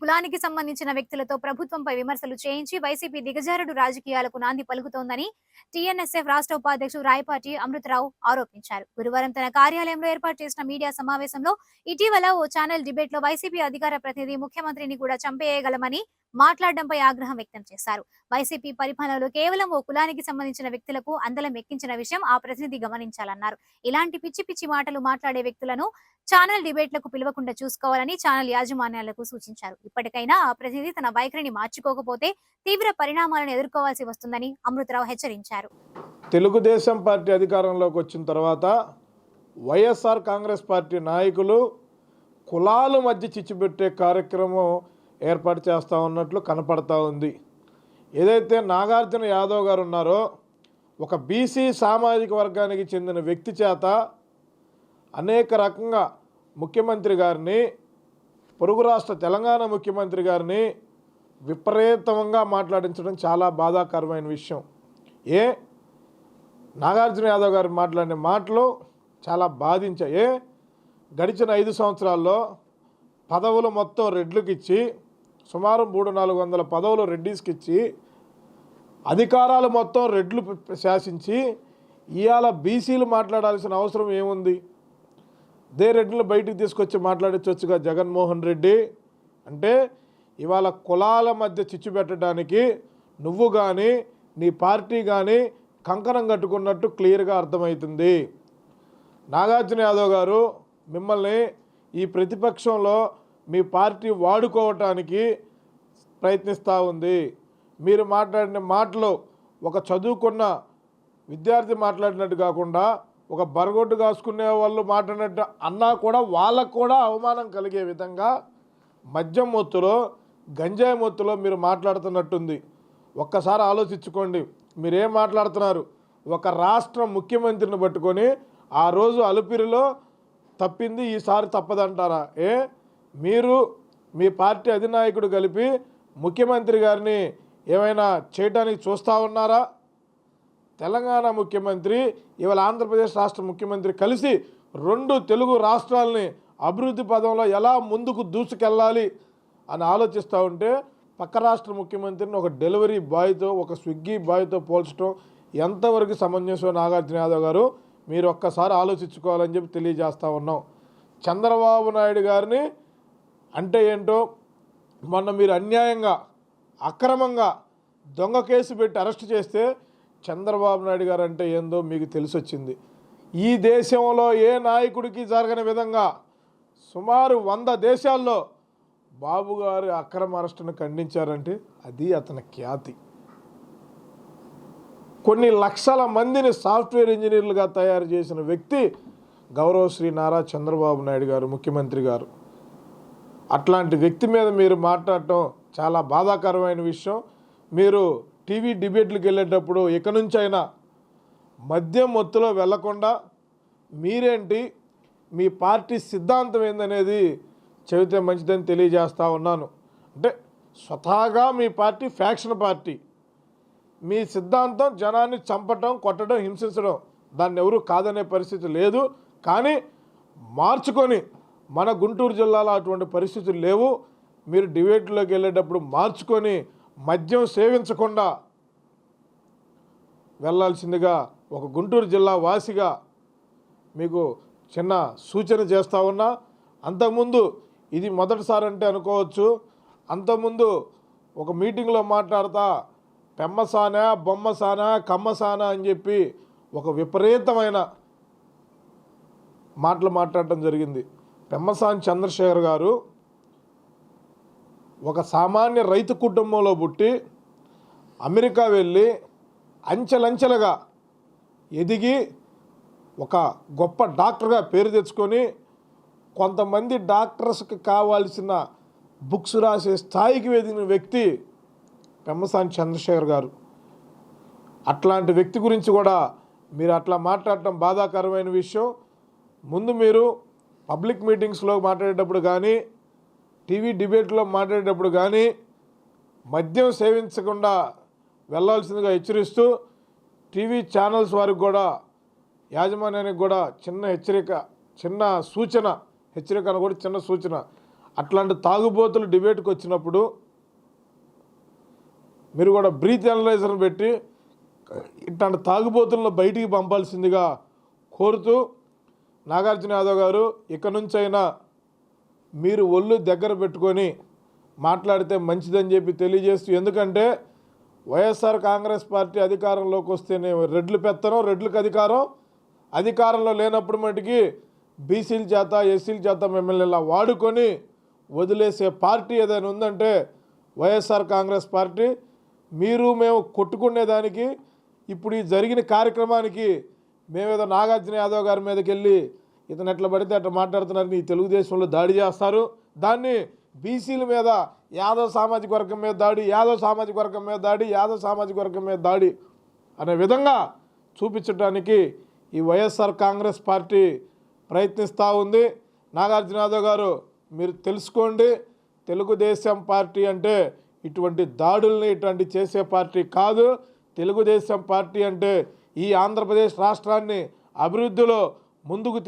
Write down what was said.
కులానికి సంబంధించిన వ్యక్తులతో ప్రభుత్వంపై విమర్శలు చేయించి వైసీపీ దిగజారుడు రాజకీయాలకు నాంది పలుకుతోందని టీఎన్ఎస్ఎఫ్ రాష్ట్ర ఉపాధ్యక్షుడు రాయపాటి అమృతరావు ఆరోపించారు. గురువారం తన కార్యాలయంలో ఏర్పాటు చేసిన మీడియా సమావేశంలో ఇటీవల ఓ ఛానల్ డిబేట్ లో వైసీపీ అధికార ప్రతినిధి ముఖ్యమంత్రిని కూడా చంపేయగలమని మాట్లాడడంపై ఆగ్రహం వ్యక్తం చేశారు. వైసీపీ పరిపాలనలో కేవలం ఓ కులానికి సంబంధించిన వ్యక్తులకు అందలం ఎక్కించిన విషయం ఆ ప్రతినిధి గమనించాలన్నారు. ఇలాంటి పిచ్చి పిచ్చి మాటలు మాట్లాడే వ్యక్తులను ఛానల్ డిబేట్లకు పిలవకుండా చూసుకోవాలని ఛానల్ యాజమాన్యాలకు సూచించారు. ఇప్పటికైనా ఆ ప్రతినిధి తన వైఖరిని మార్చుకోకపోతే తీవ్ర పరిణామాలను ఎదుర్కోవాల్సి వస్తుందని అమృతరావు హెచ్చరించారు. తెలుగుదేశం పార్టీ అధికారంలోకి వచ్చిన తర్వాత వైఎస్ఆర్ కాంగ్రెస్ పార్టీ నాయకులు కులాల మధ్య చిచ్చుపెట్టే కార్యక్రమం ఏర్పాటు చేస్తూ ఉన్నట్లు కనపడతా ఉంది. ఏదైతే నాగార్జున యాదవ్ గారు ఉన్నారో ఒక బీసీ సామాజిక వర్గానికి చెందిన వ్యక్తి చేత అనేక రకంగా ముఖ్యమంత్రి గారిని, పొరుగు రాష్ట్ర తెలంగాణ ముఖ్యమంత్రి గారిని విపరీతంగా మాట్లాడించడం చాలా బాధాకరమైన విషయం. నాగార్జున యాదవ్ గారు మాట్లాడిన మాటలు చాలా బాధించాయి. గడిచిన 5 సంవత్సరాల్లో పదవులు మొత్తం రెడ్లకు ఇచ్చి, సుమారు 300-400 పదవులు రెడ్డీస్కి ఇచ్చి, అధికారాలు మొత్తం రెడ్లు శాసించి, ఇవాళ బీసీలు మాట్లాడాల్సిన అవసరం ఏముంది? రెడ్లను బయటికి తీసుకొచ్చి మాట్లాడించవచ్చుగా జగన్మోహన్ రెడ్డి. అంటే ఇవాళ కులాల మధ్య చిచ్చు పెట్టడానికి నువ్వు కానీ నీ పార్టీ కానీ కంకణం కట్టుకున్నట్టు క్లియర్గా అర్థమవుతుంది. నాగార్జున యాదవ్ గారు మిమ్మల్ని ఈ ప్రతిపక్షంలో మీ పార్టీ వాడుకోవటానికి ప్రయత్నిస్తూ ఉంది. మీరు మాట్లాడిన మాటలు ఒక చదువుకున్న విద్యార్థి మాట్లాడినట్టు కాకుండా ఒక బరగొడ్డు కాసుకునే వాళ్ళు మాట్లాడినట్టు అన్నా కూడా వాళ్ళకు కూడా అవమానం కలిగే విధంగా మద్యం మొత్తులో, గంజాయి మొత్తులో మీరు మాట్లాడుతున్నట్టుంది. ఒక్కసారి ఆలోచించుకోండి, మీరేం మాట్లాడుతున్నారు? ఒక రాష్ట్ర ముఖ్యమంత్రిని పట్టుకొని ఆ రోజు అలుపిరిలో తప్పింది ఈసారి తప్పదంటారా? మీరు మీ పార్టీ అధినాయకుడు కలిపి ముఖ్యమంత్రి గారిని ఏమైనా చేయడానికి చూస్తూ ఉన్నారా? తెలంగాణ ముఖ్యమంత్రి, ఇవాళ ఆంధ్రప్రదేశ్ రాష్ట్ర ముఖ్యమంత్రి కలిసి 2 తెలుగు రాష్ట్రాలని అభివృద్ధి పదంలో ఎలా ముందుకు దూసుకెళ్ళాలి అని ఆలోచిస్తూ ఉంటే పక్క రాష్ట్ర ముఖ్యమంత్రిని ఒక డెలివరీ బాయ్తో, ఒక స్విగ్గీ బాయ్తో పోల్చడం ఎంతవరకు సమంజసం? నాగార్జున యాదవ్ గారు, మీరు ఒక్కసారి ఆలోచించుకోవాలని చెప్పి తెలియజేస్తూ ఉన్నాం. చంద్రబాబు నాయుడు గారిని అంటే ఏంటో మొన్న మీరు అన్యాయంగా, అక్రమంగా దొంగ కేసు పెట్టి అరెస్ట్ చేస్తే చంద్రబాబు నాయుడు గారు అంటే ఏందో మీకు తెలిసొచ్చింది. ఈ దేశంలో ఏ నాయకుడికి జరగని విధంగా సుమారు 100 దేశాల్లో బాబు గారి అక్రమ అరెస్టును ఖండించారంటే అది అతని ఖ్యాతి. కొన్ని లక్షల మందిని సాఫ్ట్వేర్ ఇంజనీర్లుగా తయారు చేసిన వ్యక్తి గౌరవశ్రీ నారా చంద్రబాబు నాయుడు గారు, ముఖ్యమంత్రి గారు. అట్లాంటి వ్యక్తి మీద మీరు మాట్లాడటం చాలా బాధాకరమైన విషయం. మీరు టీవీ డిబేట్లకు వెళ్ళేటప్పుడు ఇక నుంచైనా మద్యం మొత్తులో వెళ్లకుండా మీరేంటి, మీ పార్టీ సిద్ధాంతం ఏందనేది చెబితే మంచిదని తెలియజేస్తూ ఉన్నాను. అంటే స్వతహాగా మీ పార్టీ ఫ్యాక్షన్ పార్టీ, మీ సిద్ధాంతం జనాన్ని చంపటం, కొట్టడం, హింసించడం, దాన్ని ఎవరు కాదనే పరిస్థితి లేదు. కానీ మార్చుకొని, మన గుంటూరు జిల్లాలో అటువంటి పరిస్థితులు లేవు. మీరు డిబేట్లోకి వెళ్ళేటప్పుడు మార్చుకొని మద్యం సేవించకుండా వెళ్ళాల్సిందిగా ఒక గుంటూరు జిల్లా వాసిగా మీకు చిన్న సూచన చేస్తూ ఉన్నా. అంతకుముందు ఇది మొదటిసారి అంటే అనుకోవచ్చు, అంతకుముందు ఒక మీటింగ్లో మాట్లాడుతా పెమ్మసానా, బొమ్మసానా, కమ్మసానా అని చెప్పి ఒక విపరీతమైన మాటలు మాట్లాడటం జరిగింది. పెమ్మసాని చంద్రశేఖర్ గారు ఒక సామాన్య రైతు కుటుంబంలో పుట్టి అమెరికా వెళ్ళి అంచెలంచెలుగా ఎదిగి ఒక గొప్ప డాక్టర్గా పేరు తెచ్చుకొని కొంతమంది డాక్టర్స్కి కావాల్సిన బుక్స్ రాసే స్థాయికి ఎదిగిన వ్యక్తి పెమ్మసాని చంద్రశేఖర్ గారు. అట్లాంటి వ్యక్తి గురించి కూడా మీరు అట్లా మాట్లాడటం బాధాకరమైన విషయం. ముందు మీరు పబ్లిక్ మీటింగ్స్లో మాట్లాడేటప్పుడు కానీ, టీవీ డిబేట్లో మాట్లాడేటప్పుడు కానీ మద్యం సేవించకుండా వెళ్ళాల్సిందిగా హెచ్చరిస్తూ, టీవీ ఛానల్స్ వారికి కూడా, యాజమాన్యానికి కూడా చిన్న హెచ్చరిక, చిన్న సూచన, హెచ్చరిక కూడా చిన్న సూచన, అట్లాంటి తాగుబోతులు డిబేట్కి వచ్చినప్పుడు మీరు కూడా బ్రీత్ అనలైజర్ని పెట్టి ఇట్లాంటి తాగుబోతులను బయటికి పంపాల్సిందిగా కోరుతూ నాగార్జున యాదవ్ గారు ఇక నుంచైనా మీరు ఒళ్ళు దగ్గర పెట్టుకొని మాట్లాడితే మంచిదని చెప్పి తెలియజేస్తూ, ఎందుకంటే వైఎస్ఆర్ కాంగ్రెస్ పార్టీ అధికారంలోకి వస్తేనే రెడ్లు పెత్తనం, రెడ్లకు అధికారంలో లేనప్పుడు మటుకి బీసీల చేత ఎస్సీల చేత మిమ్మల్ని ఇలా వాడుకొని వదిలేసే పార్టీ ఏదైనా ఉందంటే వైఎస్ఆర్ కాంగ్రెస్ పార్టీ. మీరు మేము కొట్టుకునేదానికి ఇప్పుడు ఈ జరిగిన కార్యక్రమానికి మేమేదో నాగార్జున యాదవ్ గారి మీదకి వెళ్ళి ఇతను ఎట్లా పడితే అట్లా మాట్లాడుతున్నారని ఈ తెలుగుదేశంలో దాడి చేస్తారు. దాన్ని బీసీల మీద యాదవ్ సామాజిక వర్గం మీద దాడి, యాదవ్ సామాజిక వర్గం మీద దాడి, యాదవ్ సామాజిక వర్గం మీద దాడి అనే విధంగా చూపించడానికి ఈ వైఎస్ఆర్ కాంగ్రెస్ పార్టీ ప్రయత్నిస్తూ ఉంది. నాగార్జున యాదవ్ గారు మీరు తెలుసుకోండి, తెలుగుదేశం పార్టీ అంటే ఇటువంటి దాడుల్ని ఇటువంటి చేసే పార్టీ కాదు. తెలుగుదేశం పార్టీ అంటే ఈ ఆంధ్రప్రదేశ్ రాష్ట్రాన్ని అభివృద్ధిలో ముందుకు